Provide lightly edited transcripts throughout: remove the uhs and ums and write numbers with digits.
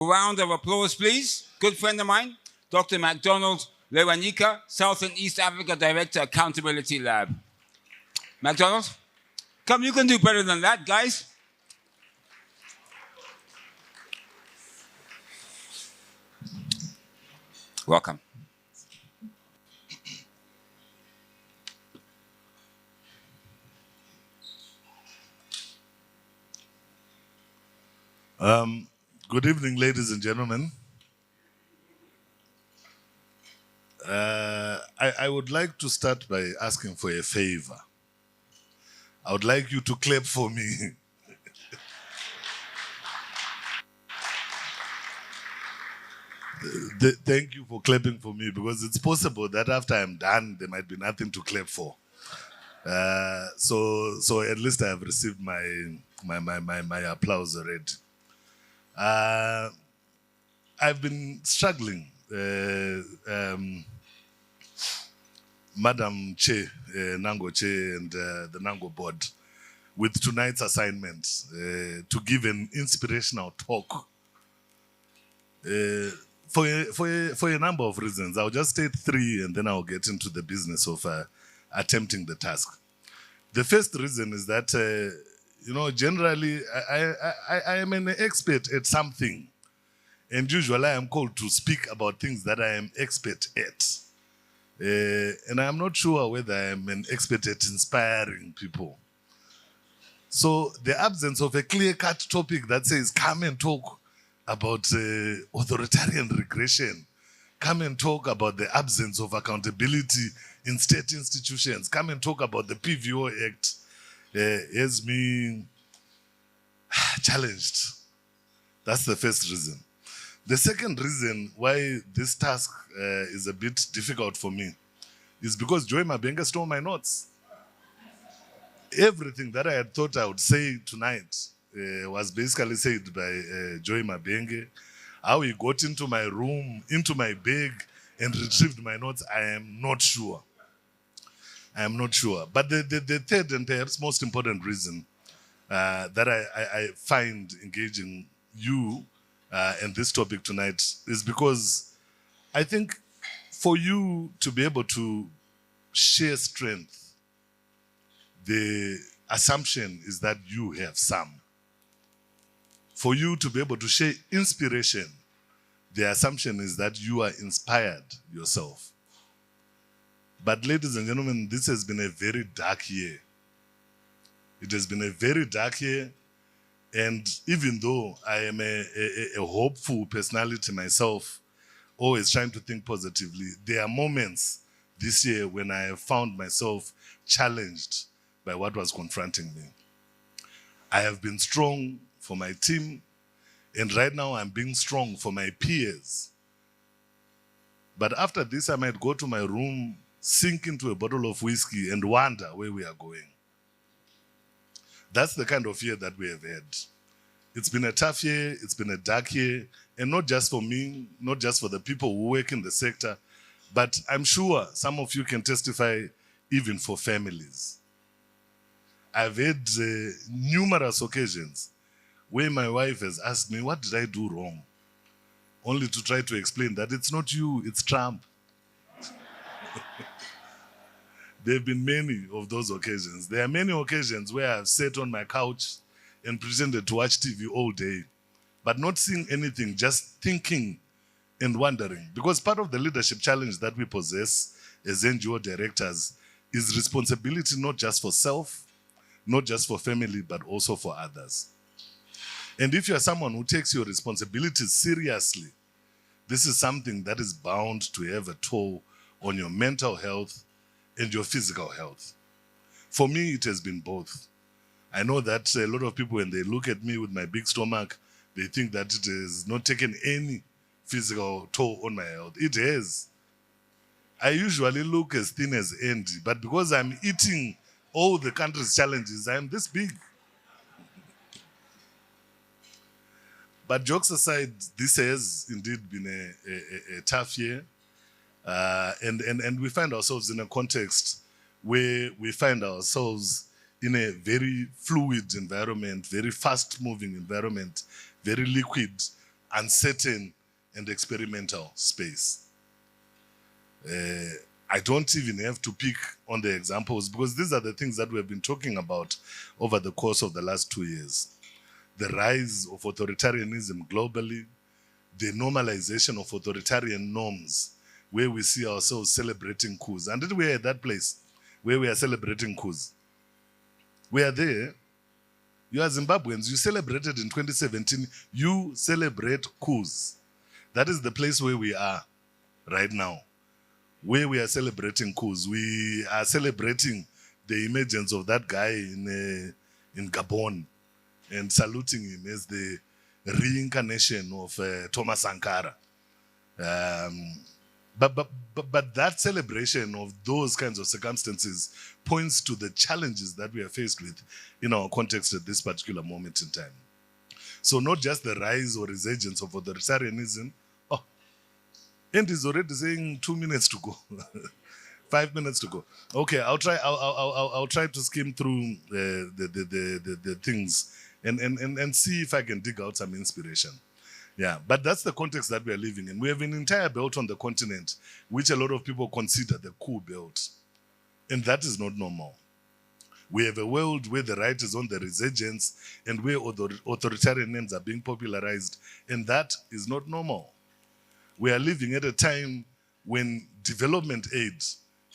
Round of applause, please. Good friend of mine, Dr. McDonald Lewanyika, South and East Africa Director, Accountability Lab. McDonald, come, you can do better than that, guys. Welcome. Good evening, ladies and gentlemen. I would like to start by asking for a favor. I would like you to clap for me. Thank you for clapping for me, because it's possible that after I'm done, there might be nothing to clap for. So at least I have received my applause already. I've been struggling, Madam Che, NANGO Che, and the NANGO board, with tonight's assignment to give an inspirational talk. For a number of reasons. I'll just state three and then I'll get into the business of attempting the task. The first reason is that, generally I am an expert at something, and usually I am called to speak about things that I am expert at. And I'm not sure whether I am an expert at inspiring people. So the absence of a clear-cut topic that says, come and talk about authoritarian regression, come and talk about the absence of accountability in state institutions, come and talk about the PVO Act, has me challenged. That's the first reason. The second reason why this task is a bit difficult for me is because Joy Mabenga stole my notes. Everything that I had thought I would say tonight was basically said by Joy Mabenga. How he got into my room, into my bag, and retrieved my notes, I am not sure. I am not sure. But the third and perhaps most important reason that I find engaging you and this topic tonight is because I think for you to be able to share strength, the assumption is that you have some. For you to be able to share inspiration, the assumption is that you are inspired yourself. But ladies and gentlemen, this has been a very dark year. It has been a very dark year, and even though I am a hopeful personality myself, always trying to think positively, there are moments this year when I have found myself challenged by what was confronting me. I have been strong for my team, and right now I'm being strong for my peers. But after this, I might go to my room, sink into a bottle of whiskey, and wonder where we are going. That's the kind of year that we have had. It's been a tough year, it's been a dark year, and not just for me, not just for the people who work in the sector, but I'm sure some of you can testify even for families. I've had numerous occasions where my wife has asked me, what did I do wrong? Only to try to explain that it's not you, it's Trump. There have been many of those occasions. There are many occasions where I've sat on my couch and pretended to watch TV all day, but not seeing anything, just thinking and wondering. Because part of the leadership challenge that we possess as NGO directors is responsibility not just for self, not just for family, but also for others. And if you're someone who takes your responsibilities seriously, this is something that is bound to have a toll on your mental health and your physical health. For me, it has been both. I know that a lot of people, when they look at me with my big stomach, they think that it has not taken any physical toll on my health. It has. I usually look as thin as Andy, but because I'm eating all the country's challenges, I'm this big. But jokes aside, this has indeed been a tough year. And we find ourselves in a context where we find ourselves in a very fluid environment, very fast-moving environment, very liquid, uncertain, and experimental space. I don't even have to pick on the examples because these are the things that we have been talking about over the course of the last 2 years. The rise of authoritarianism globally, the normalization of authoritarian norms, where we see ourselves celebrating coups. And then we're at that place where we are celebrating coups. We are there. You are Zimbabweans, you celebrated in 2017, you celebrate coups. That is the place where we are right now, where we are celebrating coups. We are celebrating the emergence of that guy in Gabon and saluting him as the reincarnation of Thomas Sankara. But that celebration of those kinds of circumstances points to the challenges that we are faced with in our context at this particular moment in time. So not just the rise or resurgence of authoritarianism. Oh, and is already saying 2 minutes to go. 5 minutes to go. Okay, I'll try to skim through the things and see if I can dig out some inspiration. Yeah, but that's the context that we are living in. We have an entire belt on the continent, which a lot of people consider the coup belt. And that is not normal. We have a world where the right is on the resurgence and where authoritarian names are being popularized, and that is not normal. We are living at a time when development aid,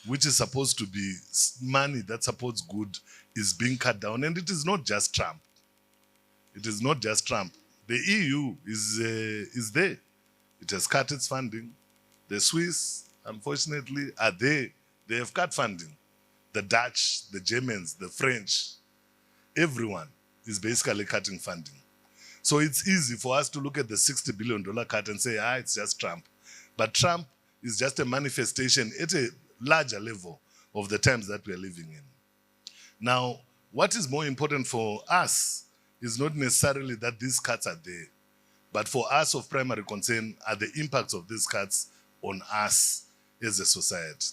which is supposed to be money that supports good, is being cut down. And it is not just Trump. It is not just Trump. The EU is there. It has cut its funding. The Swiss, unfortunately, are there. They have cut funding. The Dutch, the Germans, the French, everyone is basically cutting funding. So it's easy for us to look at the $60 billion cut and say, it's just Trump. But Trump is just a manifestation at a larger level of the times that we are living in. Now, what is more important for us is not necessarily that these cuts are there, but for us of primary concern are the impacts of these cuts on us as a society,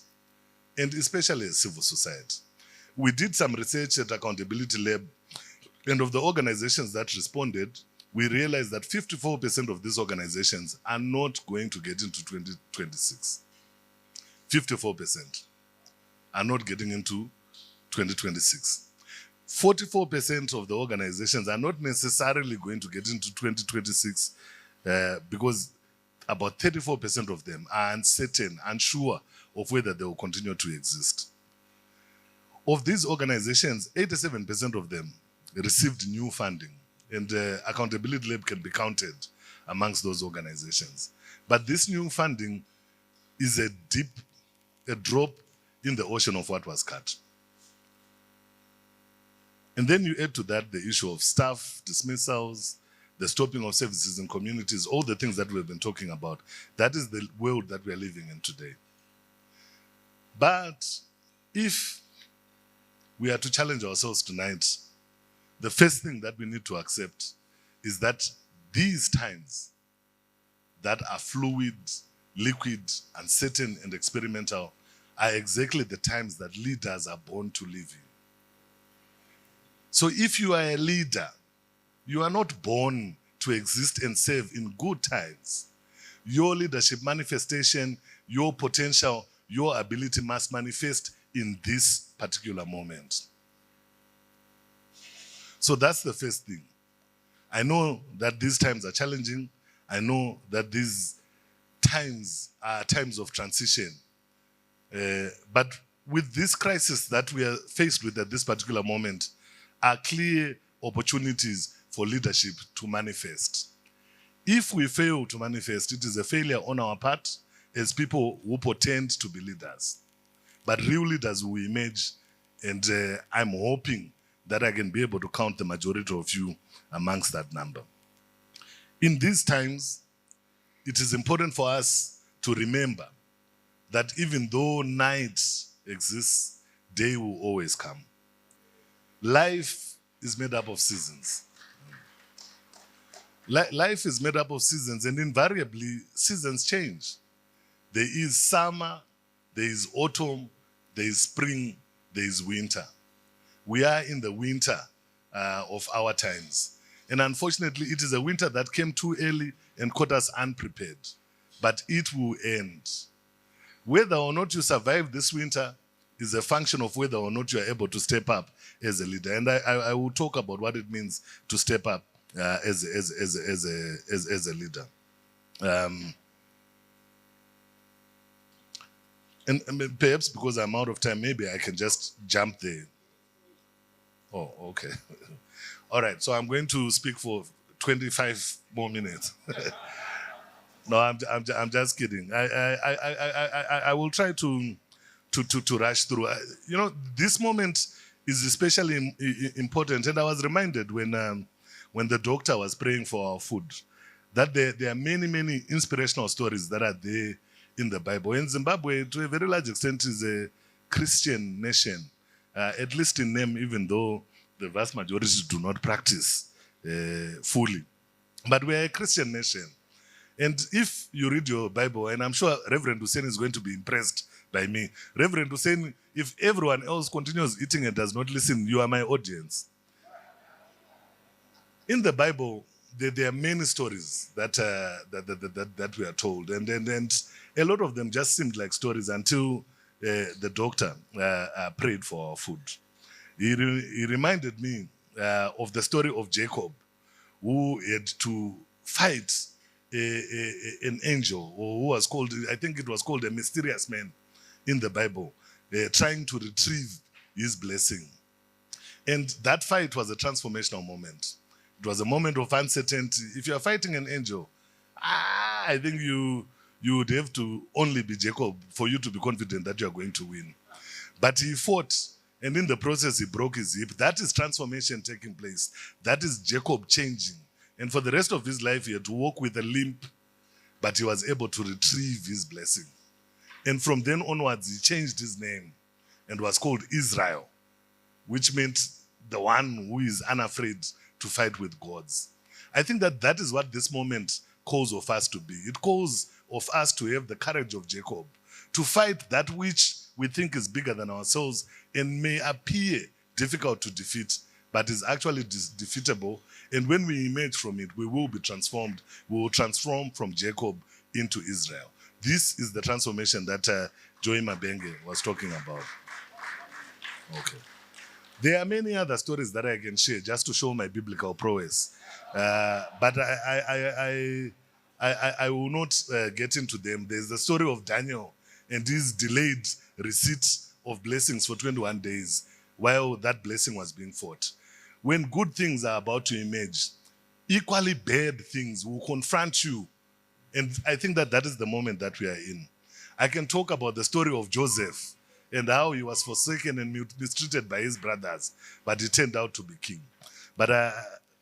and especially as civil society. We did some research at Accountability Lab, and of the organizations that responded, we realized that 54% of these organizations are not going to get into 2026. 54% are not getting into 2026. 44% of the organizations are not necessarily going to get into 2026 because about 34% of them are uncertain, unsure of whether they will continue to exist. Of these organizations, 87% of them received new funding, and Accountability Lab can be counted amongst those organizations. But this new funding is a drop in the ocean of what was cut. And then you add to that the issue of staff dismissals, the stopping of services in communities, all the things that we've been talking about. That is the world that we are living in today. But if we are to challenge ourselves tonight, the first thing that we need to accept is that these times that are fluid, liquid, uncertain, and experimental are exactly the times that leaders are born to live in. So if you are a leader, you are not born to exist and serve in good times. Your leadership manifestation, your potential, your ability must manifest in this particular moment. So that's the first thing. I know that these times are challenging. I know that these times are times of transition. But with this crisis that we are faced with at this particular moment, are clear opportunities for leadership to manifest. If we fail to manifest, it is a failure on our part as people who pretend to be leaders. But real leaders will emerge, and I'm hoping that I can be able to count the majority of you amongst that number. In these times, it is important for us to remember that even though night exists, day will always come. Life is made up of seasons. Life is made up of seasons, and invariably, seasons change. There is summer, there is autumn, there is spring, there is winter. We are in the winter of our times. And unfortunately, it is a winter that came too early and caught us unprepared. But it will end. Whether or not you survive this winter is a function of whether or not you are able to step up as a leader. And I will talk about what it means to step up as a leader. And perhaps because I'm out of time, maybe I can just jump there. Oh, okay. All right, so I'm going to speak for 25 more minutes. No, I'm just kidding. I will try to rush through. You know, this moment is especially important, and I was reminded when the doctor was praying for our food that there are many inspirational stories that are there in the Bible. And Zimbabwe, to a very large extent, is a Christian nation, at least in name, even though the vast majority do not practice fully. But we are a Christian nation. And if you read your Bible, and I'm sure Reverend Hussein is going to be impressed by me. Reverend Hussein, if everyone else continues eating and does not listen, you are my audience. In the Bible, there are many stories that we are told, and a lot of them just seemed like stories until the doctor prayed for our food. He reminded me of the story of Jacob, who had to fight an angel, or who was called, I think it was called a mysterious man in the Bible, trying to retrieve his blessing. And that fight was a transformational moment. It was a moment of uncertainty. If you are fighting an angel, I think you would have to only be Jacob for you to be confident that you are going to win. But he fought, and in the process, he broke his hip. That is transformation taking place. That is Jacob changing. And for the rest of his life, he had to walk with a limp, but he was able to retrieve his blessing. And from then onwards, he changed his name and was called Israel, which meant the one who is unafraid to fight with gods. I think that is what this moment calls of us to be. It calls of us to have the courage of Jacob, to fight that which we think is bigger than ourselves and may appear difficult to defeat, but is actually defeatable. And when we emerge from it, we will be transformed. We will transform from Jacob into Israel. This is the transformation that Joy Mabenge was talking about. Okay. There are many other stories that I can share just to show my biblical prowess. But I will not get into them. There's the story of Daniel and his delayed receipt of blessings for 21 days while that blessing was being fought. When good things are about to emerge, equally bad things will confront you. And I think that is the moment that we are in. I can talk about the story of Joseph and how he was forsaken and mistreated by his brothers, but he turned out to be king. But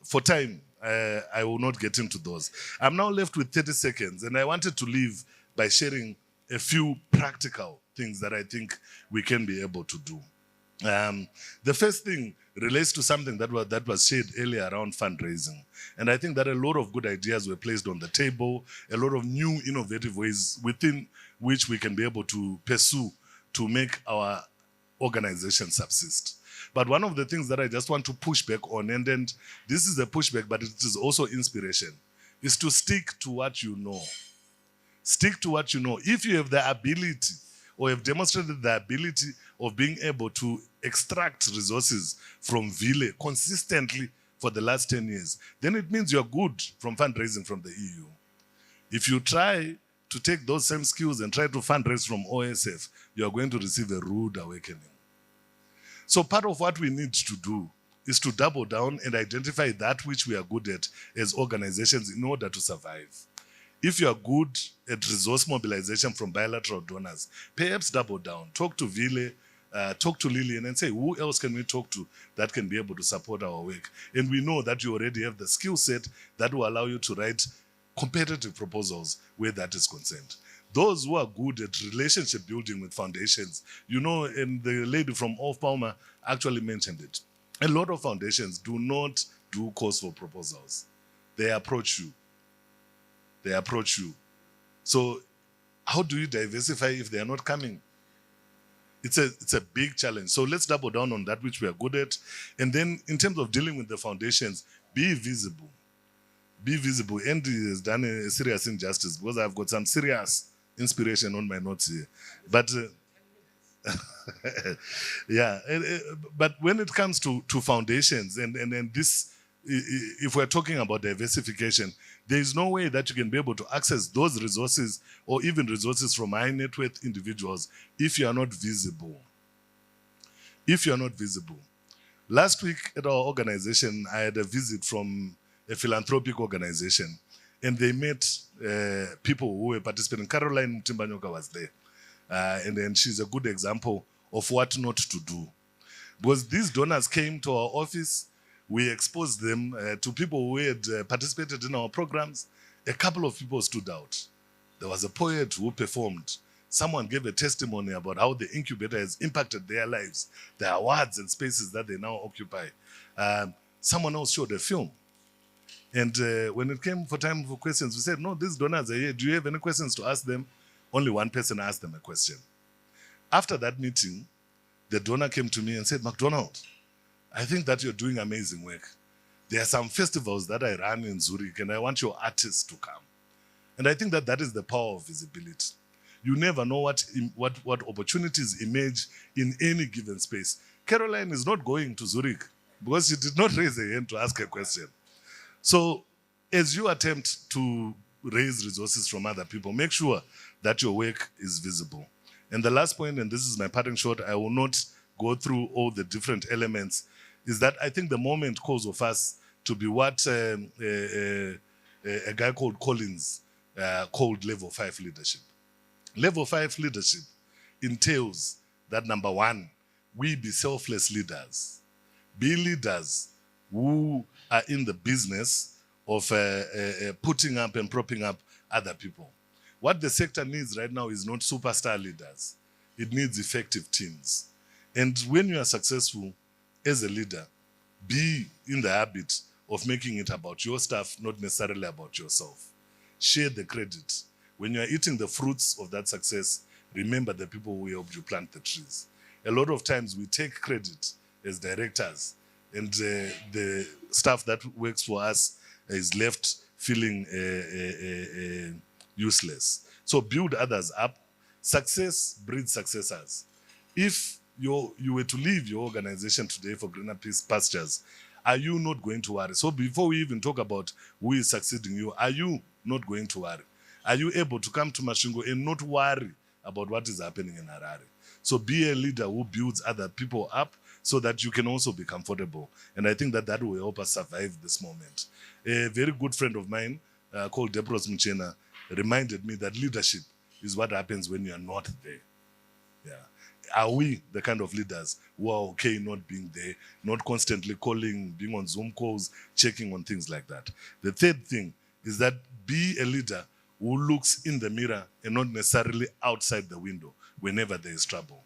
for time, I will not get into those. I'm now left with 30 seconds, and I wanted to leave by sharing a few practical things that I think we can be able to do. The first thing relates to something that was shared earlier around fundraising. And I think that a lot of good ideas were placed on the table, a lot of new innovative ways within which we can be able to pursue to make our organization subsist. But one of the things that I just want to push back on, and this is a pushback, but it is also inspiration, is to stick to what you know. Stick to what you know. If you have the ability or have demonstrated the ability of being able to extract resources from Ville consistently for the last 10 years, then it means you're good from fundraising from the EU. If you try to take those same skills and try to fundraise from OSF, you are going to receive a rude awakening. So part of what we need to do is to double down and identify that which we are good at as organizations in order to survive. If you are good at resource mobilization from bilateral donors, perhaps double down. Talk to Ville, talk to Lillian and say, who else can we talk to that can be able to support our work? And we know that you already have the skill set that will allow you to write competitive proposals where that is concerned. Those who are good at relationship building with foundations, you know, and the lady from Off Palmer actually mentioned it. A lot of foundations do not do calls for proposals. They approach you. They approach you. So how do you diversify if they are not coming? It's a big challenge. So let's double down on that which we are good at. And then in terms of dealing with the foundations, be visible. be visible. Andy has done a serious injustice because I've got some serious inspiration on my notes here. But yeah, but when it comes to foundations and this, if we're talking about diversification, there is no way that you can be able to access those resources or even resources from high net worth individuals if you are not visible. If you are not visible. Last week at our organization, I had a visit from a philanthropic organization, and they met people who were participating. Caroline Timbanyoka was there. And then she's a good example of what not to do. Because these donors came to our office, we exposed them to people who had participated in our programs. A couple of people stood out. There was a poet who performed. Someone gave a testimony about how the incubator has impacted their lives, the awards and spaces that they now occupy. Someone else showed a film. And when it came for time for questions, we said, no, these donors are here. Do you have any questions to ask them? Only one person asked them a question. After that meeting, the donor came to me and said, McDonald, I think that you're doing amazing work. There are some festivals that I run in Zurich and I want your artists to come. And I think that that is the power of visibility. You never know what opportunities emerge in any given space. Caroline is not going to Zurich because she did not raise her hand to ask a question. So as you attempt to raise resources from other people, make sure that your work is visible. And the last point, and this is my parting shot, I will not go through all the different elements, is that I think the moment calls of us to be what a guy called Collins called level 5 leadership. Level 5 leadership entails that, number one, we be selfless leaders. Be leaders who are in the business of putting up and propping up other people. What the sector needs right now is not superstar leaders. It needs effective teams. And when you are successful as a leader, be in the habit of making it about your staff, not necessarily about yourself. Share the credit. When you are eating the fruits of that success, remember the people who helped you plant the trees. A lot of times we take credit as directors, and the staff that works for us is left feeling useless. So build others up. Success breeds successors. If you were to leave your organization today for greener pastures, are you not going to worry? So before we even talk about who is succeeding you, are you not going to worry? Are you able to come to Masvingo and not worry about what is happening in Harare? So be a leader who builds other people up so that you can also be comfortable. And I think that that will help us survive this moment. A very good friend of mine called Debros Mchena reminded me that leadership is what happens when you are not there. Yeah. Are we the kind of leaders who are okay not being there, not constantly calling, being on Zoom calls, checking on things like that? The third thing is that be a leader who looks in the mirror and not necessarily outside the window whenever there is trouble.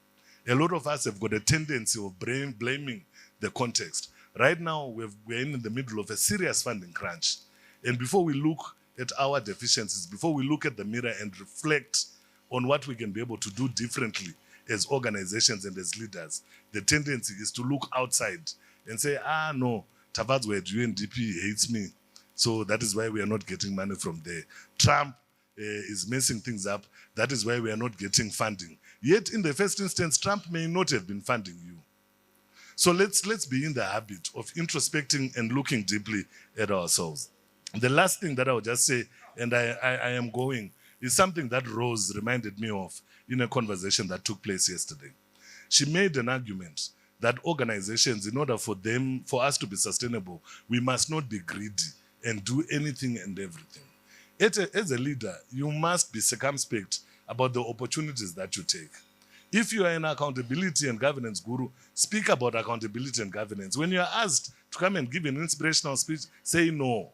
A lot of us have got a tendency of blaming the context. Right now, we're in the middle of a serious funding crunch. And before we look at our deficiencies, before we look at the mirror and reflect on what we can be able to do differently as organizations and as leaders, the tendency is to look outside and say, no, Tavadzwe at UNDP hates me, so that is why we are not getting money from there. Trump is messing things up, that is why we are not getting funding. Yet in the first instance, Trump may not have been funding you. So let's be in the habit of introspecting and looking deeply at ourselves. The last thing that I would just say, and I am going, is something that Rose reminded me of in a conversation that took place yesterday. She made an argument that organizations, in order for us to be sustainable, we must not be greedy and do anything and everything. As a leader, you must be circumspect about the opportunities that you take. If you are an accountability and governance guru, speak about accountability and governance. When you are asked to come and give an inspirational speech, say no,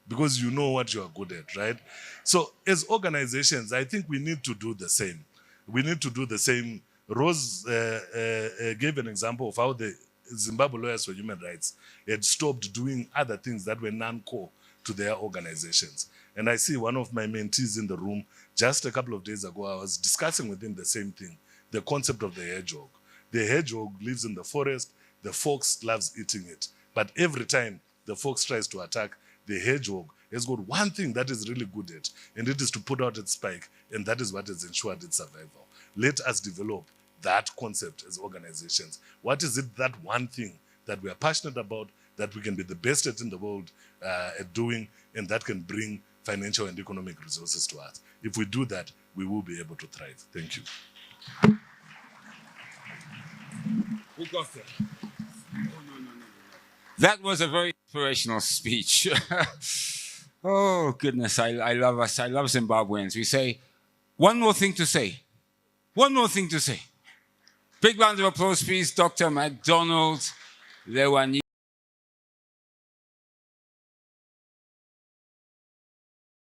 because you know what you are good at, right? So as organizations, I think we need to do the same. We need to do the same. Rose gave an example of how the Zimbabwe Lawyers for Human Rights had stopped doing other things that were non-core to their organizations. And I see one of my mentees in the room, just a couple of days ago, I was discussing with him the same thing, the concept of the hedgehog. The hedgehog lives in the forest, the fox loves eating it. But every time the fox tries to attack, the hedgehog has got one thing that is really good at, and it is to put out its spike, and that is what has ensured its survival. Let us develop that concept as organizations. What is it, that one thing that we are passionate about, that we can be the best at in the world at doing, and that can bring financial and economic resources to us? If we do that, we will be able to thrive. Thank you. We got there. No. That was a very inspirational speech. Oh, goodness, I love us. I love Zimbabweans. We say, one more thing to say. One more thing to say. Big round of applause, please, Dr. McDonald Lewanyika.